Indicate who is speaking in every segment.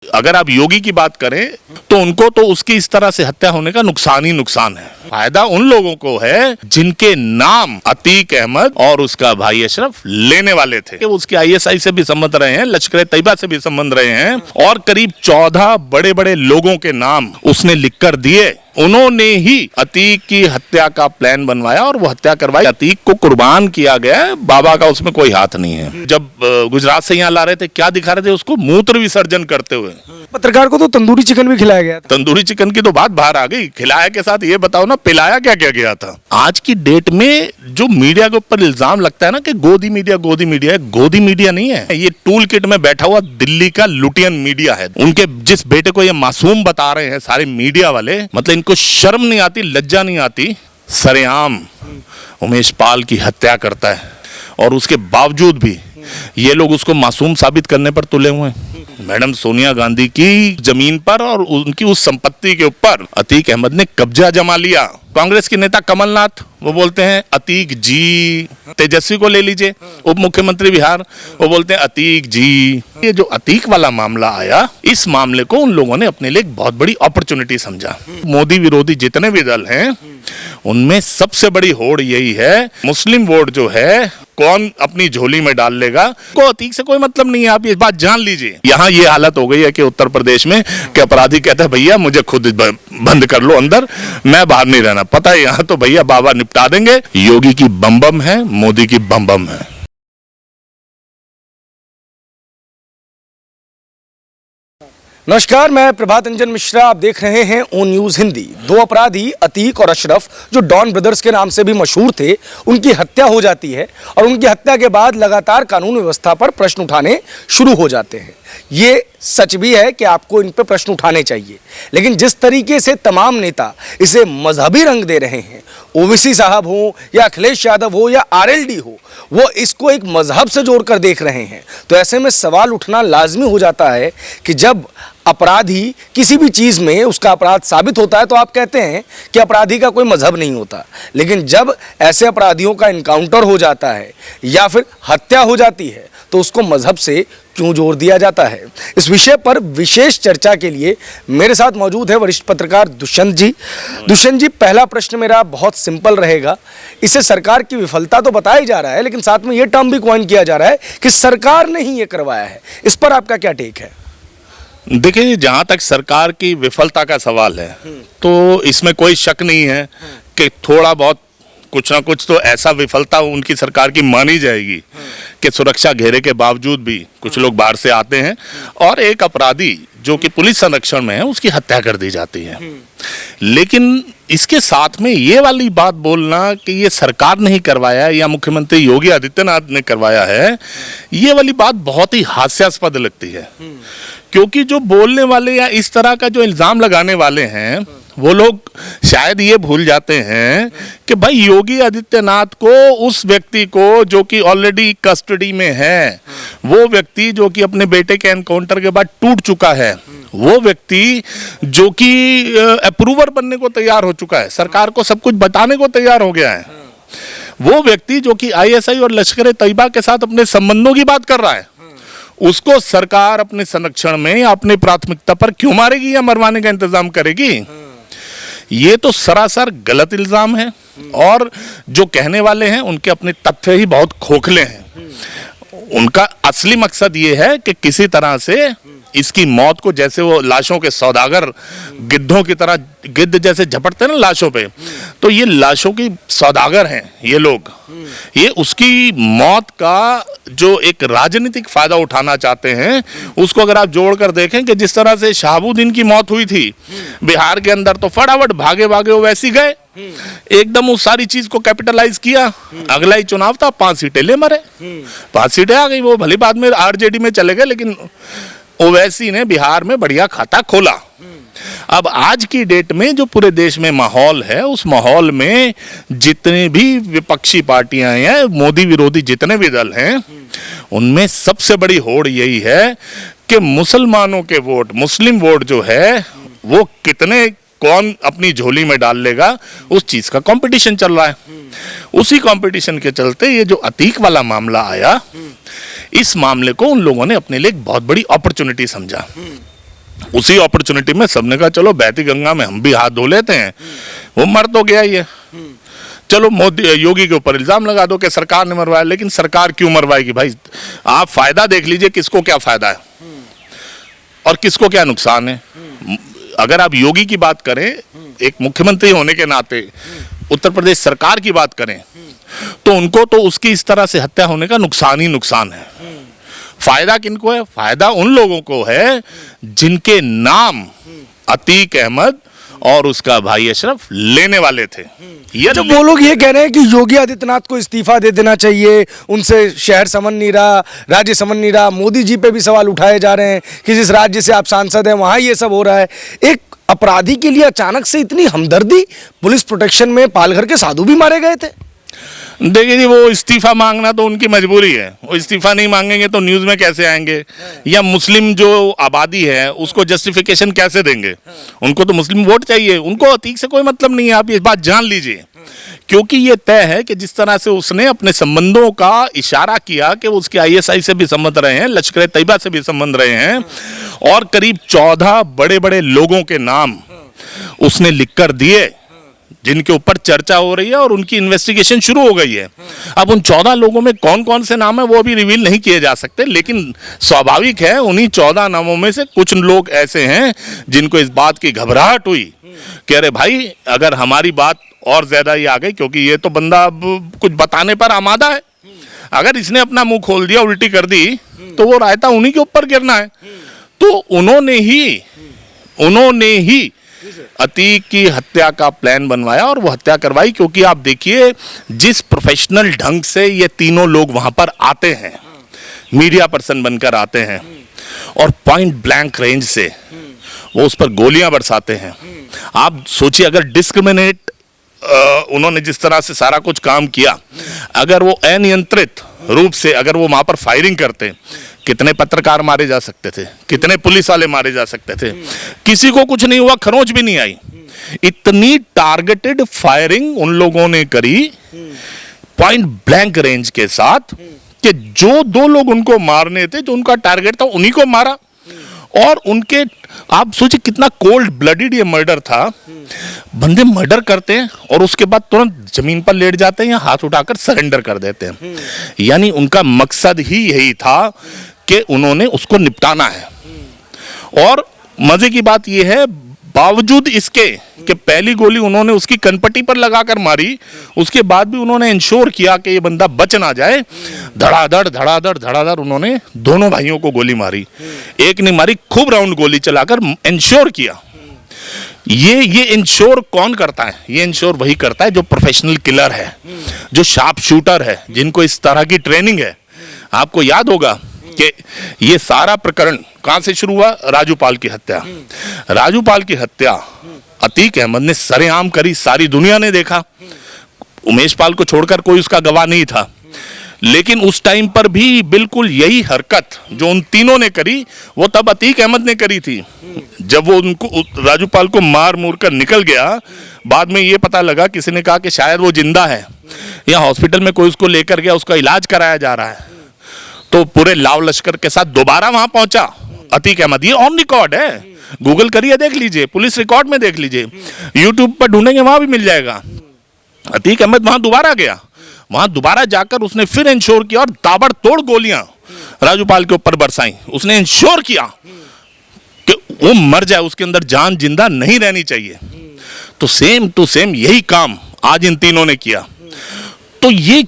Speaker 1: अगर आप योगी की बात करें तो उनको तो उसकी इस तरह से हत्या होने का नुकसान ही नुकसान है। फायदा उन लोगों को है जिनके नाम अतीक अहमद और उसका भाई अशरफ लेने वाले थे। उसके आईएसआई से भी संबंध रहे हैं, लश्कर तैयबा से भी संबंध रहे हैं और करीब 14 बड़े बड़े लोगों के नाम उसने लिखकर दिए। उन्होंने ही अतीक की हत्या का प्लान बनवाया और वो हत्या करवाई। अतीक को कुर्बान किया गया, बाबा का उसमें कोई हाथ नहीं है। जब गुजरात से यहाँ ला रहे थे, क्या दिखा रहे थे उसको? मूत्र विसर्जन करते हुए।
Speaker 2: पत्रकार को तो तंदूरी चिकन भी खिलाया गया था।
Speaker 1: तंदूरी चिकन की तो बात बाहर आ गई, खिलाया के साथ ये बताओ ना पिलाया क्या क्या गया था। आज की डेट में जो मीडिया के ऊपर इल्जाम लगता है ना कि गोदी मीडिया है, गोदी मीडिया नहीं है ये, टूल किट में बैठा हुआ दिल्ली का लुटियन मीडिया है। उनके जिस बेटे को ये मासूम बता रहे हैं सारे मीडिया वाले, मतलब इनको शर्म नहीं आती, लज्जा नहीं आती। सरेआम उमेश पाल की हत्या करता है और उसके बावजूद भी ये लोग उसको मासूम साबित करने पर तुले हुए हैं। मैडम सोनिया गांधी की जमीन पर और उनकी उस संपत्ति के ऊपर अतीक अहमद ने कब्जा जमा लिया। कांग्रेस के नेता कमलनाथ वो बोलते हैं अतीक जी। तेजस्वी को ले लीजिए, उप मुख्यमंत्री बिहार, वो बोलते हैं अतीक जी। ये जो अतीक वाला मामला आया, इस मामले को उन लोगों ने अपने लिए एक बहुत बड़ी अपॉर्चुनिटी समझा। मोदी विरोधी जितने भी दल हैं उनमें सबसे बड़ी होड़ यही है, मुस्लिम वोट जो है कौन अपनी झोली में डाल लेगा। को अतीक से कोई मतलब नहीं है, आप ये बात जान लीजिए। यहाँ ये हालत हो गई है कि उत्तर प्रदेश में कि अपराधी कहता है भैया मुझे खुद बंद कर लो अंदर, मैं बाहर नहीं रहना। पता है यहाँ तो भैया बाबा निपटा देंगे। योगी की बम बम है, मोदी की बम बम है।
Speaker 2: नमस्कार, मैं प्रभात रंजन मिश्रा, आप देख रहे हैं ओ न्यूज हिंदी। दो अपराधी अतीक और अशरफ जो डॉन ब्रदर्स के नाम से भी मशहूर थे, उनकी हत्या हो जाती है और उनकी हत्या के बाद लगातार कानून व्यवस्था पर प्रश्न उठाने शुरू हो जाते हैं। ये सच भी है कि आपको इन पर प्रश्न उठाने चाहिए, लेकिन जिस तरीके से तमाम नेता इसे मजहबी रंग दे रहे हैं, ओवैसी साहब हो या अखिलेश यादव हो या आरएलडी हो, वो इसको एक मजहब से जोड़कर देख रहे हैं। तो ऐसे में सवाल उठना लाजमी हो जाता है कि जब अपराधी किसी भी चीज़ में उसका अपराध साबित होता है तो आप कहते हैं कि अपराधी का कोई मजहब नहीं होता, लेकिन जब ऐसे अपराधियों का इनकाउंटर हो जाता है या फिर हत्या हो जाती है तो उसको मजहब से क्यों जोड़ दिया जाता है। इस विषय पर विशेष चर्चा के लिए मेरे साथ मौजूद है वरिष्ठ पत्रकार दुष्यंत जी। दुष्यंत जी, पहला प्रश्न मेरा बहुत सिंपल रहेगा। इसे सरकार की विफलता तो बताया जा रहा है, लेकिन साथ में यह टर्म भी कॉइन किया जा रहा है कि सरकार ने ही ये करवाया है। इस पर आपका क्या टेक है?
Speaker 1: देखिए, जहां तक सरकार की विफलता का सवाल है तो इसमें कोई शक नहीं है कि थोड़ा बहुत कुछ ना कुछ तो ऐसा विफलता उनकी सरकार की मानी जाएगी कि सुरक्षा घेरे के बावजूद भी कुछ लोग बाहर से आते हैं और एक अपराधी जो कि पुलिस संरक्षण में है उसकी हत्या कर दी जाती है। लेकिन इसके साथ में ये वाली बात बोलना कि ये सरकार ने ही करवाया है या मुख्यमंत्री योगी आदित्यनाथ ने करवाया है, ये वाली बात बहुत ही हास्यास्पद लगती है। क्योंकि जो बोलने वाले या इस तरह का जो इल्जाम लगाने वाले हैं वो लोग शायद ये भूल जाते हैं कि भाई योगी आदित्यनाथ को, उस व्यक्ति को जो कि ऑलरेडी कस्टडी में है, वो व्यक्ति जो कि अपने बेटे के एनकाउंटर के बाद टूट चुका है, वो व्यक्ति जो कि अप्रूवर बनने को तैयार हो चुका है, सरकार को सब कुछ बताने को तैयार हो गया है, वो व्यक्ति जो कि आईएसआई और लश्कर तैयबा के साथ अपने संबंधों की बात कर रहा है, उसको सरकार अपने संरक्षण में या अपनी प्राथमिकता पर क्यों मारेगी या मरवाने का इंतजाम करेगी? ये तो सरासर गलत इल्जाम है और जो कहने वाले हैं उनके अपने तथ्य ही बहुत खोखले हैं। उनका असली मकसद ये है कि किसी तरह से इसकी मौत को, जैसे वो लाशों के सौदागर गिद्धों की तरह, गिद्ध जैसे झपटते हैं ना लाशों पे, तो ये लाशों की सौदागर हैं ये लोग। ये उसकी मौत का जो एक राजनीतिक फायदा उठाना चाहते हैं, उसको अगर आप जोड़कर देखें कि जिस तरह से शहाबुद्दीन की मौत हुई थी बिहार के अंदर, तो फटाफट भागे भागे वो वैसी गए, एकदम उस सारी चीज को कैपिटलाइज किया। अगला ही चुनाव था, 5 सीटें ले मरे, 5 सीटें आ गई। वो भली बाद में आरजेडी में चले गए, लेकिन ओवैसी ने बिहार में बढ़िया खाता खोला। अब आज की डेट में जो पूरे देश में माहौल है, उस माहौल में जितने भी विपक्षी पार्टियां हैं, मोदी विरोधी जितने भी दल हैं, उनमें सबसे बड़ी होड़ यही है कि मुसलमानों के वोट, मुस्लिम वोट जो है वो कितने, कौन अपनी झोली में डाल लेगा, उस चीज का कंपटीशन चल रहा है। उसी कंपटीशन के चलते ये जो अतीक वाला मामला आया, इस मामले को उन लोगों ने अपने लिए एक बहुत बड़ी अपॉर्चुनिटी समझा। उसी अपॉर्चुनिटी में सबने कहा चलो बहती गंगा में हम भी हाथ धो लेते हैं, वो मर तो गया ही है, चलो मोदी योगी के ऊपर इल्जाम लगा दो कि सरकार ने मरवाया। लेकिन सरकार क्यों मरवाएगी भाई? आप फायदा देख लीजिए, किसको क्या फायदा है और किसको क्या नुकसान है। अगर आप योगी की बात करें, एक मुख्यमंत्री होने के नाते उत्तर प्रदेश सरकार की बात करें, तो उनको तो उसकी इस तरह से हत्या होने का नुकसान ही नुकसान है। फायदा किनको है? फायदा उन लोगों को है जिनके नाम अतीक अहमद और उसका भाई अशरफ लेने वाले थे।
Speaker 2: जब वो लोग ये कह रहे हैं कि योगी आदित्यनाथ को इस्तीफा दे देना चाहिए, उनसे शहर समझ नहीं रहा, राज्य समझ नहीं रहा, मोदी जी पे भी सवाल उठाए जा रहे हैं कि जिस राज्य से आप सांसद हैं वहां ये सब हो रहा है। एक अपराधी के लिए अचानक से इतनी हमदर्दी, पुलिस प्रोटेक्शन में पालघर के साधु भी मारे गए थे।
Speaker 1: देखिए जी, वो इस्तीफा मांगना तो उनकी मजबूरी है, वो इस्तीफा नहीं मांगेंगे तो न्यूज में कैसे आएंगे, या मुस्लिम जो आबादी है उसको जस्टिफिकेशन कैसे देंगे? उनको तो मुस्लिम वोट चाहिए, उनको अतीक से कोई मतलब नहीं है। आप ये बात जान लीजिए, क्योंकि ये तय है कि जिस तरह से उसने अपने संबंधों का इशारा किया कि वो उसके ISI से भी संबंध रहे हैं, लश्कर तैयबा से भी संबंध रहे हैं, और करीब 14 बड़े बड़े लोगों के नाम उसने लिखकर दिए जिनके ऊपर चर्चा हो रही है और उनकी इन्वेस्टिगेशन शुरू हो गई है। अब उन 14 लोगों में कौन कौन से नाम है वो अभी रिवील नहीं किए जा सकते, लेकिन स्वाभाविक है उन्हीं 14 नामों में से कुछ लोग ऐसे हैं जिनको इस बात की घबराहट हुई कि अरे भाई, अगर हमारी बात और ज्यादा ही आ गई, क्योंकि ये तो बंदा अब कुछ बताने पर आमादा है, अगर इसने अपना मुंह खोल दिया, उल्टी कर दी, तो वो रायता उन्हीं के ऊपर गिरना है। तो उन्होंने ही अतीक की हत्या का प्लान बनवाया और वो हत्या करवाई। क्योंकि आप देखिए जिस प्रोफेशनल ढंग से ये तीनों लोग वहां पर आते हैं, मीडिया पर्सन बनकर आते हैं, और पॉइंट ब्लैंक रेंज से वो उस पर गोलियां बरसाते हैं। आप सोचिए, अगर डिस्क्रिमिनेट उन्होंने जिस तरह से सारा कुछ काम किया, अगर वो अनियंत्रित रूप से अगर वो वहां पर फायरिंग करते, कितने पत्रकार मारे जा सकते थे, कितने पुलिस वाले मारे जा सकते थे। किसी को कुछ नहीं हुआ, खरोंच भी नहीं आई। इतनी टारगेटेड फायरिंग उन लोगों ने करी पॉइंट ब्लैंक रेंज के साथ कि जो 2 लोग उनको मारने थे, जो उनका टारगेट था, उन्हीं को मारा। और उनके, आप सोचिए कितना कोल्ड ब्लडेड ये मर्डर था। बंदे मर्डर करते हैं और उसके बाद तुरंत जमीन पर लेट जाते हैं या हाथ उठाकर सरेंडर कर देते हैं। यानी उनका मकसद ही यही था कि उन्होंने उसको निपटाना है। और मजे की बात यह है, बावजूद इसके कि पहली गोली उन्होंने उसकी कनपट्टी पर लगाकर मारी, उसके बाद भी उन्होंने इंश्योर किया कि ये बंदा बच ना जाए। धड़ाधड़ उन्होंने दोनों भाइयों को गोली मारी, एक ने मारी, खूब राउंड गोली चलाकर इंश्योर किया। ये इंश्योर कौन करता है? ये इंश्योर वही करता है जो प्रोफेशनल किलर है, जो शार्प शूटर है, जिनको इस तरह की ट्रेनिंग है। आपको याद होगा कि ये सारा प्रकरण कहां से शुरू हुआ? राजूपाल की हत्या। राजूपाल की हत्या अतीक अहमद ने सरेआम करी, सारी दुनिया ने देखा। उमेश पाल को छोड़कर कोई उसका गवाह नहीं था। लेकिन उस टाइम पर भी बिल्कुल यही हरकत जो उन तीनों ने करी, वो तब अतीक अहमद ने करी थी। जब वो उनको राजूपाल को मार मूर कर निकल गया, बाद में ये पता लगा, किसी ने कहा कि शायद वो जिंदा है या हॉस्पिटल में कोई उसको लेकर गया, उसका इलाज कराया जा रहा है। तो पूरे लाव लश्कर के साथ दोबारा वहां पहुंचा अतीक अहमद। ये ऑन रिकॉर्ड है, गूगल करिए, देख लीजिए, पुलिस रिकॉर्ड में देख लीजिए, यूट्यूब पर ढूंढेंगे वहां भी मिल जाएगा। अतीक अहमद वहां दोबारा गया, वहां दोबारा जाकर उसने फिर इंश्योर किया और ताबड़तोड़ गोलियां राजूपाल के ऊपर बरसाई। उसने इंश्योर किया कि वो मर जाए, उसके अंदर जान जिंदा नहीं रहनी चाहिए। तो सेम टू सेम यही काम आज इन तीनों ने किया। तो ये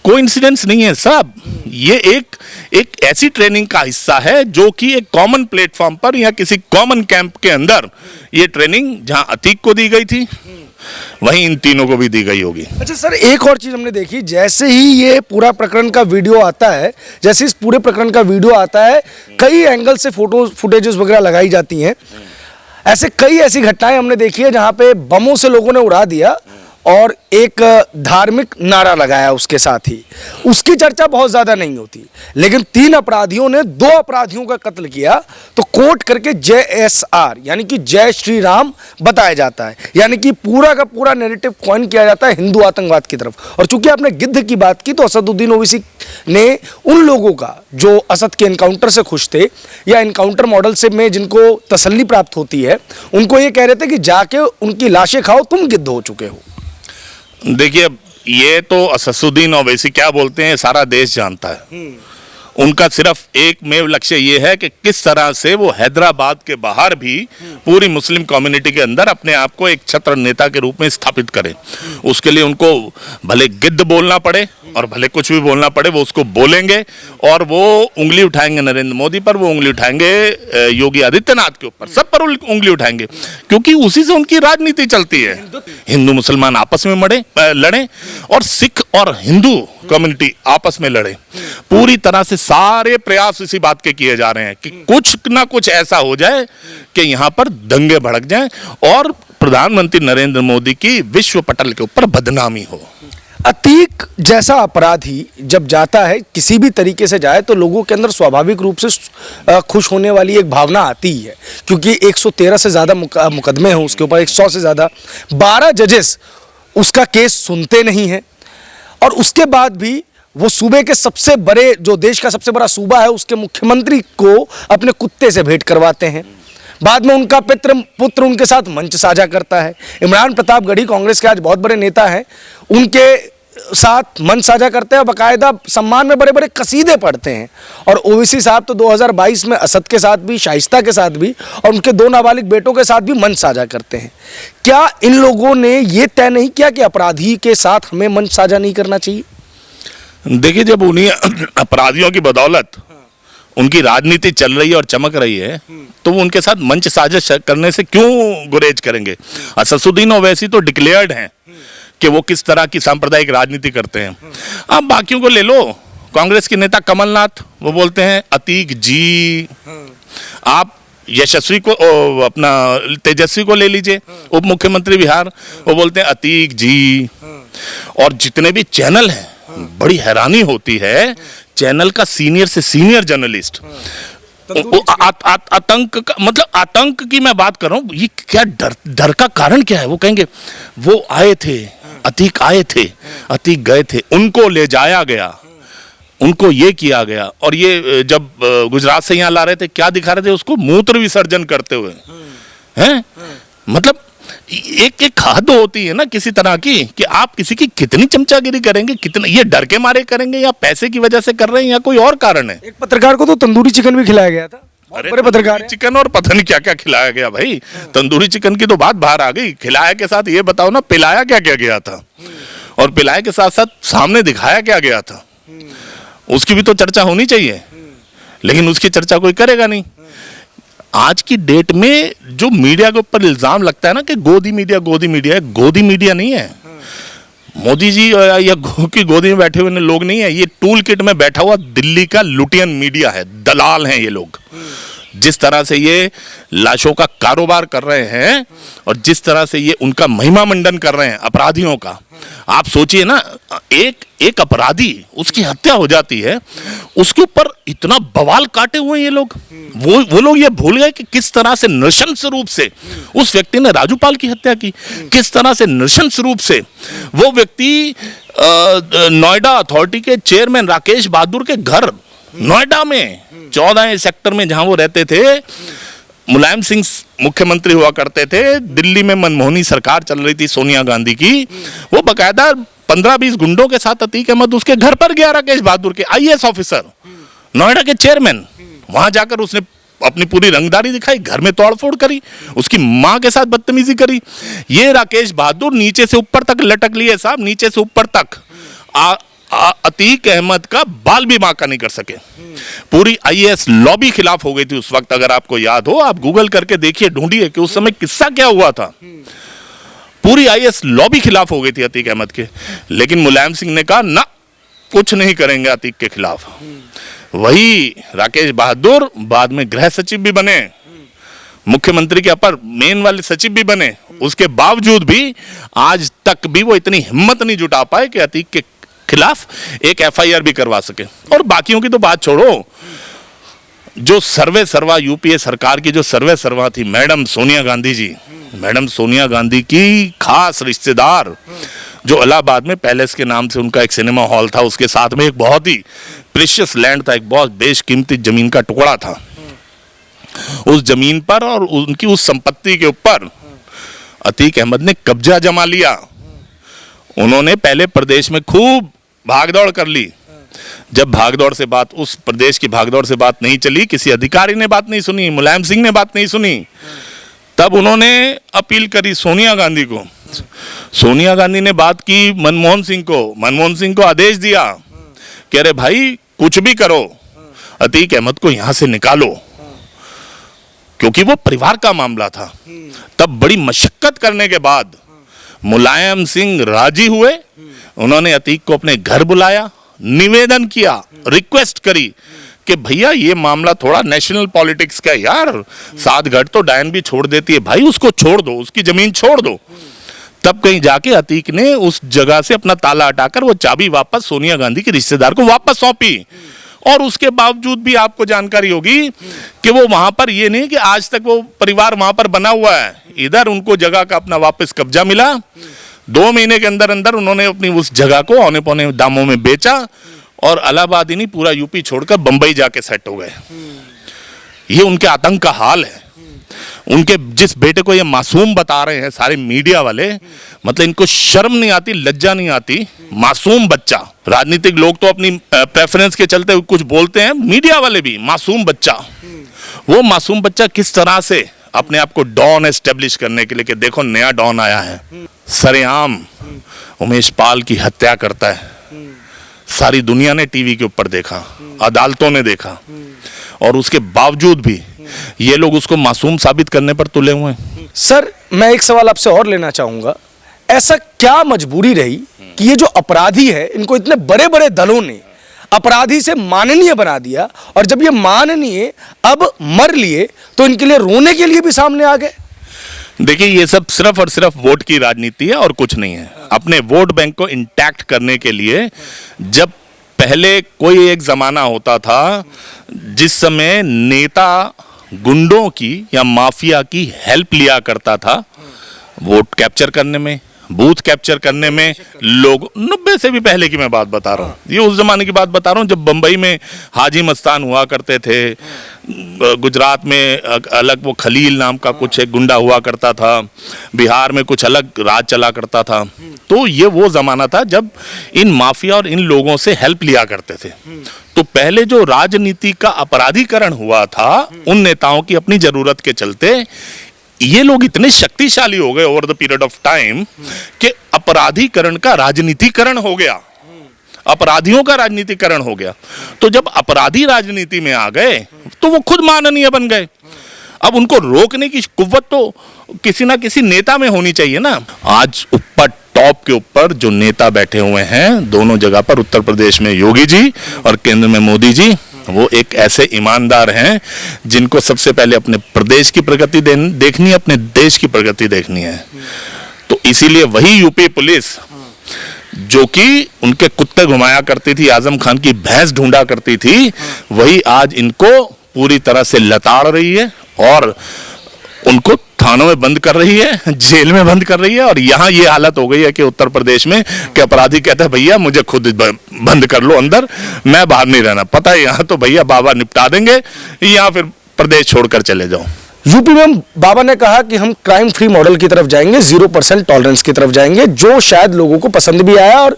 Speaker 1: कोइंसिडेंस नहीं है साहब, ये एक ऐसी ट्रेनिंग का हिस्सा है जो कि एक कॉमन प्लेटफॉर्म पर या किसी कॉमन कैंप के अंदर ये ट्रेनिंग जहां अतीक को दी गई थी, वहीं इन तीनों को भी दी गई होगी।
Speaker 2: अच्छा सर, एक और चीज हमने देखी, जैसे ही ये पूरा प्रकरण का वीडियो आता है, जैसे इस पूरे प्रकरण का वीडियो आता है, कई एंगल से फुटेजेस वगैरह लगाई जाती हैं। ऐसे कई ऐसी घटनाएं हमने देखी है जहां पे बमों से लोगों ने उड़ा दिया और एक धार्मिक नारा लगाया उसके साथ ही, उसकी चर्चा बहुत ज़्यादा नहीं होती। लेकिन 3 अपराधियों ने 2 अपराधियों का कत्ल किया तो कोर्ट करके JSR यानी कि जय श्री राम बताया जाता है, यानी कि पूरा का पूरा नैरेटिव कॉइन किया जाता है हिंदू आतंकवाद की तरफ। और चूंकि आपने गिद्ध की बात की तो असदुद्दीन ओवैसी ने उन लोगों का जो असद के एनकाउंटर से खुश थे या एनकाउंटर मॉडल से में जिनको तसल्ली प्राप्त होती है, उनको ये कह रहे थे कि जाके उनकी लाशें खाओ, तुम गिद्ध हो चुके हो।
Speaker 1: देखिए, ये तो असदुद्दीन ओवैसी क्या बोलते हैं सारा देश जानता है। उनका सिर्फ एक मेव लक्ष्य ये है कि किस तरह से वो हैदराबाद के बाहर भी पूरी मुस्लिम कम्युनिटी के अंदर अपने आप को एक छत्र नेता के रूप में स्थापित करें। उसके लिए उनको भले गिद्ध बोलना पड़े और भले कुछ भी बोलना पड़े, वो उसको बोलेंगे और वो उंगली उठाएंगे नरेंद्र मोदी पर, वो उंगली उठाएंगे योगी आदित्यनाथ के ऊपर, सब पर उंगली उठाएंगे, क्योंकि उसी से उनकी राजनीति चलती है। हिंदू मुसलमान आपस में लड़े और सिख और हिंदू कम्युनिटी आपस में लड़े। पूरी तरह से सारे प्रयास इसी बात के किए जा रहे हैं कि कुछ ना कुछ ऐसा हो जाए कि यहाँ पर दंगे भड़क जाएं और प्रधानमंत्री नरेंद्र मोदी की विश्व पटल के ऊपर बदनामी हो।
Speaker 2: अतीक जैसा अपराधी जब जाता है, किसी भी तरीके से जाए, तो लोगों के अंदर स्वाभाविक रूप से खुश होने वाली एक भावना आती है, क्योंकि 113 से ज़्यादा मुकदमे हैं उसके ऊपर, 100 से ज़्यादा, 12 जजेस उसका केस सुनते नहीं हैं और उसके बाद भी वो सूबे के सबसे बड़े, जो देश का सबसे बड़ा सूबा है, उसके मुख्यमंत्री को अपने कुत्ते से भेंट करवाते हैं। बाद में उनका पुत्र उनके साथ मंच साझा करता है। इमरान प्रतापगढ़ी कांग्रेस के आज बहुत बड़े नेता हैं, उनके साथ मंच साझा करते हैं, बाकायदा सम्मान में बड़े बड़े कसीदे पढ़ते हैं। और ओवैसी साहब तो 2022 में असद के साथ भी, शाइस्ता के साथ भी और उनके 2 नाबालिग बेटों के साथ भी मंच साझा करते हैं। क्या इन लोगों ने ये तय नहीं किया कि अपराधी के साथ हमें मंच साझा नहीं करना चाहिए?
Speaker 1: देखिए, जब उन्हीं अपराधियों की बदौलत उनकी राजनीति चल रही है और चमक रही है, तो वो उनके साथ मंच साझा करने से क्यों गुरेज करेंगे? असदुद्दीन ओवैसी तो डिक्लेयर्ड हैं कि वो किस तरह की सांप्रदायिक राजनीति करते हैं। अब बाकियों को ले लो, कांग्रेस के नेता कमलनाथ, वो बोलते हैं अतीक जी। आप यशस्वी को, अपना तेजस्वी को ले लीजिए, उप मुख्यमंत्री बिहार, वो बोलते हैं अतीक जी। और जितने भी चैनल हैं, बड़ी हैरानी होती है, चैनल का सीनियर से सीनियर जर्नलिस्ट आतंक का, मतलब आतंक की मैं बात कर रहा हूं, ये क्या डर का कारण क्या है? वो कहेंगे वो आए थे, अतीक आए थे, अतीक गए थे, उनको ले जाया गया, उनको ये किया गया। और ये जब गुजरात से यहाँ ला रहे थे, क्या दिखा रहे थे उसको? मूत्र विसर्जन करते हुए हैं। मतलब एक हद होती है ना किसी तरह की, कि आप किसी की कितनी चमचागिरी करेंगे, कितना ये डर के मारे करेंगे, या पैसे की वजह से कर रहे हैं, या कोई और कारण है।
Speaker 2: एक पत्रकार को तो तंदूरी चिकन भी खिलाया गया था।
Speaker 1: अरे
Speaker 2: बड़े पत्रकार
Speaker 1: चिकन और पता नहीं क्या क्या खिलाया गया भाई। तंदूरी चिकन की तो बात बाहर आ गई, खिलाया के साथ ये बताओ ना, पिलाया क्या क्या गया था, और पिलाया के साथ साथ सामने दिखाया क्या गया था, उसकी भी तो चर्चा होनी चाहिए। लेकिन उसकी चर्चा कोई करेगा नहीं। आज की डेट में जो मीडिया के ऊपर इल्जाम लगता है ना कि गोदी मीडिया, गोदी मीडिया नहीं है। मोदी जी या की गोदी में बैठे हुए लोग नहीं है, ये टूल किट में बैठा हुआ दिल्ली का लुटियन मीडिया है, दलाल हैं ये लोग। जिस तरह से ये लाशों का कारोबार कर रहे हैं और जिस तरह से ये उनका महिमा मंडन कर रहे हैं अपराधियों का, आप सोचिए ना, एक अपराधी, उसकी हत्या हो जाती है, उसके ऊपर इतना बवाल काटे हुए ये लोग। वो लोग ये भूल गए कि किस तरह से नृशंस रूप से उस व्यक्ति ने राजूपाल की हत्या की, किस तरह से नृशंस रूप से वो व्यक्ति नोएडा अथॉरिटी के चेयरमैन राकेश बहादुर के घर, नोएडा में 14 सेक्टर में जहां वो रहते थे, मुलायम सिंह मुख्यमंत्री हुआ करते थे, दिल्ली में मनमोहनी सरकार चल रही थी सोनिया गांधी की, वो बकायदा 15-20 गुंडों के साथ अतीक अहमद उसके घर पर गया, राकेश बहादुर के IAS ऑफिसर, नोएडा के चेयरमैन। वहां जाकर उसने अपनी पूरी रंगदारी दिखाई, घर में तोड़फोड़ करी, उसकी मां के साथ बदतमीजी करी। ये राकेश बहादुर नीचे से ऊपर तक लटक लिए साहब, नीचे से ऊपर तक। अतीक अहमद का बाल भी बांका नहीं कर सके। पूरी IAS लॉबी खिलाफ हो गई थी उस वक्त, अगर आपको याद हो, आप गूगल करके देखिए, ढूंढिए कि उस समय किस्सा क्या हुआ था। पूरी IAS लॉबी खिलाफ हो गई थी अतीक अहमद के। लेकिन मुलायम सिंह ने कहा ना, कुछ नहीं करेंगे अतीक के खिलाफ। वही राकेश बहादुर बाद में गृह सचिव भी बने, मुख्यमंत्री के अपर मेन वाले सचिव भी बने, उसके बावजूद भी आज तक भी वो इतनी हिम्मत नहीं जुटा पाए कि अतीक के खिलाफ एक एफआईआर भी करवा सके। और बाकियों की तो बात छोड़ो, जो सर्वे सर्वा यूपीए सरकार की जो सर्वे सर्वा थी मैडम सोनिया गांधी जी, मैडम सोनिया गांधी की खास रिश्तेदार, जो इलाहाबाद में पैलेस के नाम से उनका एक सिनेमा हॉल था, उसके साथ में एक बहुत ही प्रीशियस लैंड था, एक बहुत बेशकीमती जमीन का टुकड़ा था। उस जमीन पर और उनकी उस संपत्ति के ऊपर अतीक अहमद ने कब्जा जमा लिया। उन्होंने पहले प्रदेश में खूब भागदौड़ कर ली। जब भागदौड़ से बात, उस प्रदेश की भागदौड़ से बात नहीं चली, किसी अधिकारी ने बात नहीं सुनी, मुलायम सिंह ने बात नहीं सुनी, तब उन्होंने अपील करी सोनिया गांधी को। सोनिया गांधी ने बात की मनमोहन सिंह को आदेश दिया कि अरे भाई कुछ भी करो, अतीक अहमद को यहां से निकालो, क्योंकि वो परिवार का मामला था। तब बड़ी मशक्कत करने के बाद मुलायम सिंह राजी हुए। उन्होंने अतीक को अपने घर बुलाया, निवेदन किया, रिक्वेस्ट करी कि भैया ये मामला थोड़ा नेशनल पॉलिटिक्स का है यार, 7 गढ़ तो डायन भी छोड़ देती है, भाई उसको छोड़ दो, उसकी जमीन छोड़ दो। तब कहीं जाके अतीक ने उस जगह से अपना ताला हटाकर वो चाबी वापस सोनिया गांधी के रिश्तेदार को वापस सौंपी। और उसके बावजूद भी आपको जानकारी होगी कि वो वहां पर, ये नहीं कि आज तक वो परिवार वहां पर बना हुआ है, इधर उनको जगह का अपना वापस कब्जा मिला। 2 महीने के अंदर अंदर उन्होंने अपनी उस जगह को औने पौने दामों में बेचा और इलाहाबाद ही नहीं पूरा यूपी छोड़कर बंबई जाके सेट हो गए। ये उनके आतंक का हाल है। उनके जिस बेटे को ये मासूम बता रहे हैं सारे मीडिया वाले, मतलब इनको शर्म नहीं आती, लज्जा नहीं आती। मासूम बच्चा, राजनीतिक लोग तो अपनी प्रेफरेंस के चलते कुछ बोलते हैं, मीडिया वाले भी मासूम बच्चा। वो मासूम बच्चा किस तरह से अपने आप को डॉन एस्टेब्लिश करने के लिए कि देखो नया डॉन आया है, सरेआम उमेश पाल की हत्या करता है। सारी दुनिया ने टीवी के ऊपर देखा, अदालतों ने देखा, और उसके बावजूद भी ये लोग उसको मासूम साबित करने पर तुले हुए हैं।
Speaker 2: सर, मैं एक सवाल आपसे और लेना चाहूंगा, ऐसा क्या मजबूरी रही कि ये जो अपराधी है, इनको इतने बड़े बड़े दलों ने अपराधी से माननीय बना दिया, और जब ये माननीय अब मर लिए तो इनके लिए रोने के लिए भी सामने आ गए?
Speaker 1: देखिए, ये सब सिर्फ और सिर्फ वोट की राजनीति है और कुछ नहीं है। अपने वोट बैंक को इंटैक्ट करने के लिए, जब पहले कोई एक जमाना होता था जिस समय नेता गुंडों की या माफिया की हेल्प लिया करता था वोट कैप्चर करने में, बूथ कैप्चर करने में, लोग 90 से भी पहले की मैं बात बता रहा हूँ, ये उस जमाने की बात बता रहा हूँ जब बंबई में हाजी मस्तान हुआ करते थे, गुजरात में अलग वो खलील नाम का कुछ एक गुंडा हुआ करता था, बिहार में कुछ अलग राज चला करता था। तो ये वो जमाना था जब इन माफिया और इन लोगों से हेल्प लिया करते थे। तो पहले जो राजनीति का अपराधीकरण हुआ था उन नेताओं की अपनी जरूरत के चलते, ये लोग इतने शक्तिशाली हो गए over the period of time कि अपराधीकरण का राजनीतिकरण हो गया, अपराधियों का राजनीतिकरण हो गया। तो जब अपराधी राजनीति में आ गए तो वो खुद माननीय बन गए। अब उनको रोकने की कुव्वत तो किसी ना किसी नेता में होनी चाहिए ना। आज ऊपर टॉप के ऊपर जो नेता बैठे हुए हैं दोनों जगह पर, उत्तर प्रदेश में योगी जी और केंद्र में मोदी जी, वो एक ऐसे ईमानदार हैं जिनको सबसे पहले अपने प्रदेश की प्रगति देखनी है, अपने देश की प्रगति देखनी है। तो इसीलिए वही यूपी पुलिस जो कि उनके कुत्ते घुमाया करती थी, आजम खान की भैंस ढूंढा करती थी, वही आज इनको पूरी तरह से लताड़ रही है और उनको थानों में बंद कर रही है, जेल में बंद कर रही है। और यहाँ ये हालत हो गई है कि उत्तर प्रदेश में कि अपराधी कहते हैं भैया मुझे खुद बंद कर लो अंदर, मैं बाहर नहीं रहना, पता है यहाँ तो भैया बाबा निपटा देंगे, यहाँ फिर प्रदेश छोड़कर चले जाओ।
Speaker 2: यूपी में बाबा ने कहा कि हम क्राइम फ्री मॉडल की तरफ जाएंगे, 0% टॉलरेंस की तरफ जाएंगे, जो शायद लोगों को पसंद भी आया। और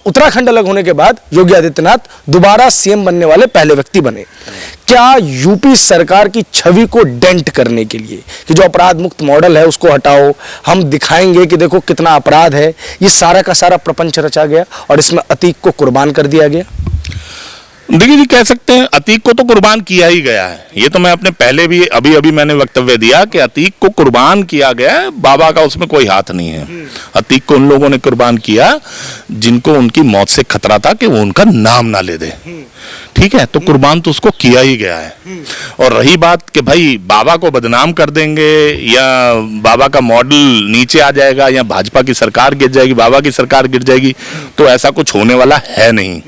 Speaker 2: उत्तराखंड अलग होने के बाद योगी आदित्यनाथ दोबारा सीएम बनने वाले पहले व्यक्ति बने। क्या यूपी सरकार की छवि को डेंट करने के लिए कि जो अपराध मुक्त मॉडल है उसको हटाओ, हम दिखाएंगे कि देखो कितना अपराध है, ये सारा का सारा प्रपंच रचा गया और इसमें अतीक को कुर्बान कर दिया गया?
Speaker 1: देखिए जी, कह सकते हैं अतीक को तो कुर्बान किया ही गया है। ये तो मैं अपने पहले भी अभी मैंने वक्तव्य दिया कि अतीक को कुर्बान किया गया है, बाबा का उसमें कोई हाथ नहीं है। अतीक को उन लोगों ने कुर्बान किया जिनको उनकी मौत से खतरा था कि वो उनका नाम ना ले दे, ठीक है, तो कुर्बान तो उसको किया ही गया है। और रही बात कि भाई बाबा को बदनाम कर देंगे या बाबा का मॉडल नीचे आ जाएगा या भाजपा की सरकार गिर जाएगी, बाबा की सरकार गिर जाएगी, तो ऐसा कुछ होने वाला है नहीं।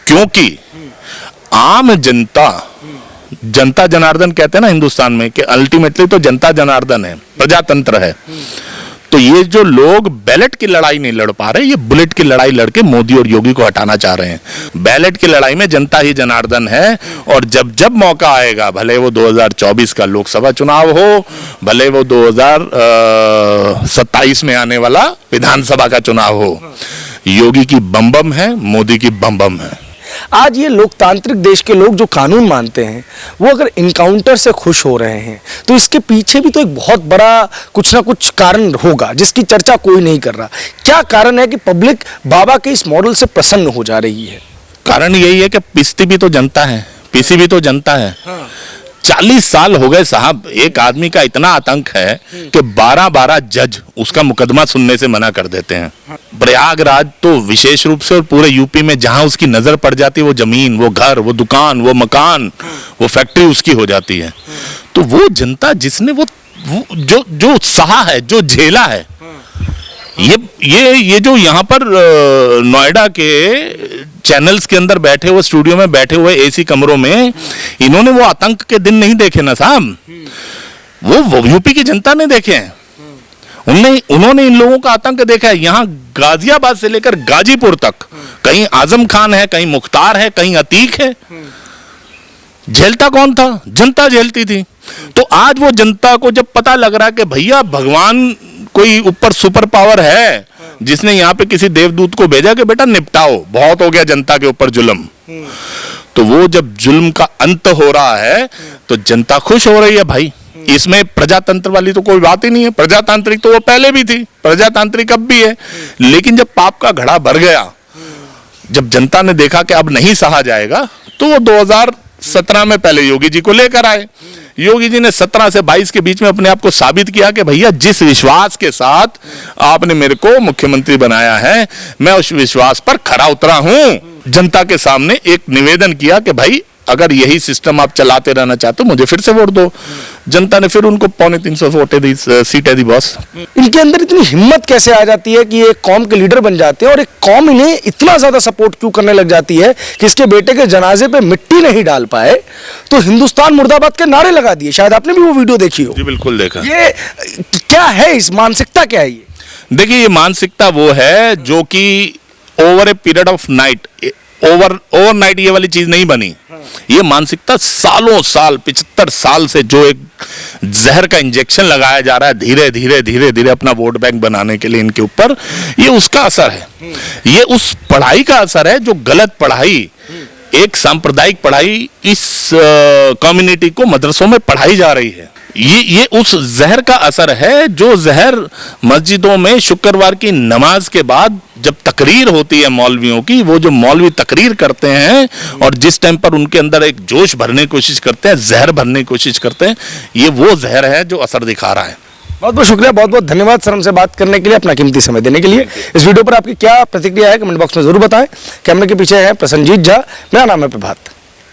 Speaker 1: क्योंकि आम जनता, जनता जनार्दन कहते हैं ना हिंदुस्तान में, कि अल्टीमेटली तो जनता जनार्दन है, प्रजातंत्र है। तो ये जो लोग बैलेट की लड़ाई नहीं लड़ पा रहे, ये बुलेट की लड़ाई लड़के मोदी और योगी को हटाना चाह रहे हैं। बैलेट की लड़ाई में जनता ही जनार्दन है, और जब जब मौका आएगा, भले वो 2024 का लोकसभा चुनाव हो, भले वो 2027 में आने वाला विधानसभा का चुनाव हो, योगी की बम बम है, मोदी की बम बम है।
Speaker 2: आज ये लोकतांत्रिक देश के लोग जो कानून मानते हैं, वो अगर इनकाउंटर से खुश हो रहे हैं, तो इसके पीछे भी तो एक बहुत बड़ा कुछ ना कुछ कारण होगा, जिसकी चर्चा कोई नहीं कर रहा। क्या कारण है कि पब्लिक बाबा के इस मॉडल से प्रसन्न हो जा रही है?
Speaker 1: कारण यही है कि पिसती भी तो जनता है, पीसी भी तो जनता है। 40 साल हो गए साहब, एक आदमी का इतना आतंक है कि 12-12 जज उसका मुकदमा सुनने से मना कर देते हैं। प्रयागराज तो विशेष रूप से, और पूरे यूपी में जहां उसकी नजर पड़ जाती है, वो जमीन, वो घर, वो दुकान, वो मकान, वो फैक्ट्री उसकी हो जाती है। तो वो जनता जिसने वो जो सहा है, जो झेला है, ये जो यहाँ पर नोएडा के चैनल्स के अंदर बैठे हुए, स्टूडियो में बैठे हुए एसी कमरों में, इन्होंने वो आतंक के दिन नहीं देखे ना साहब, वो यूपी की जनता ने देखे हैं। उन्होंने इन लोगों का आतंक देखा है। यहाँ गाजियाबाद से लेकर गाजीपुर तक, कहीं आजम खान है, कहीं मुख्तार है, कहीं अतीक है। झेलता कौन था? जनता झेलती थी। तो आज वो जनता को जब पता लग रहा है कि भैया भगवान कोई ऊपर सुपर पावर है, जिसने यहाँ पे किसी देवदूत को भेजा कि बेटा निपटाओ, बहुत हो गया जनता के ऊपर जुल्म, तो वो जब जुल्म का अंत हो रहा है तो जनता खुश हो रही है भाई। इसमें प्रजातंत्र वाली तो कोई बात ही नहीं है। प्रजातांत्रिक तो वो पहले भी थी, प्रजातांत्रिक अब भी है। लेकिन जब पाप का घड़ा भर गया, जब जनता ने देखा कि अब नहीं सहा जाएगा, तो वो 2017 में पहले योगी जी को लेकर आए। योगी जी ने 17 से 22 के बीच में अपने आप को साबित किया कि भैया जिस विश्वास के साथ आपने मेरे को मुख्यमंत्री बनाया है, मैं उस विश्वास पर खरा उतरा हूं। जनता के सामने एक निवेदन किया कि भाई अगर यही सिस्टम आप चलाते रहना चाहते हो, मुझे फिर से वोट दो। जनता ने फिर उनको 325 सीटें दी बॉस।
Speaker 2: इनके अंदर इतनी हिम्मत कैसे आ जाती है कि ये कौम के लीडर बन जाते हैं, और एक कौम इन्हें इतना ज्यादा सपोर्ट क्यों करने लग जाती है कि इसके बेटे के जनाजे पे मिट्टी नहीं डाल पाए तो हिंदुस्तान मुर्दाबाद के नारे लगा दिए? शायद आपने भी वो वीडियो देखी हो।
Speaker 1: जी बिल्कुल देखा।
Speaker 2: ये क्या है, इस मानसिकता क्या है ये?
Speaker 1: देखिए, ये मानसिकता वो है जो कि over a period of night, overnight ये वाली चीज नहीं बनी। ये मानसिकता सालों साल, 75 साल से जो एक जहर का इंजेक्शन लगाया जा रहा है धीरे धीरे अपना वोट बैंक बनाने के लिए इनके ऊपर, ये उसका असर है। ये उस पढ़ाई का असर है जो गलत पढ़ाई, एक सांप्रदायिक पढ़ाई इस कम्युनिटी को मदरसों में पढ़ाई जा रही है। ये उस जहर का असर है जो जहर मस्जिदों में शुक्रवार की नमाज के बाद जब तकरीर होती है मौलवियों की, वो जो मौलवी तकरीर करते हैं और जिस टाइम पर उनके अंदर एक जोश भरने की कोशिश करते हैं, जहर भरने की कोशिश करते हैं, ये वो जहर है जो असर दिखा रहा है।
Speaker 2: बहुत बहुत शुक्रिया, बहुत बहुत धन्यवाद सर हमसे बात करने के लिए, अपना कीमती समय देने के लिए। इस वीडियो पर आपकी क्या प्रतिक्रिया है कमेंट बॉक्स में जरूर बताएं। कैमरे के पीछे है प्रसन्नजीत झा, मेरा नाम है प्रभात।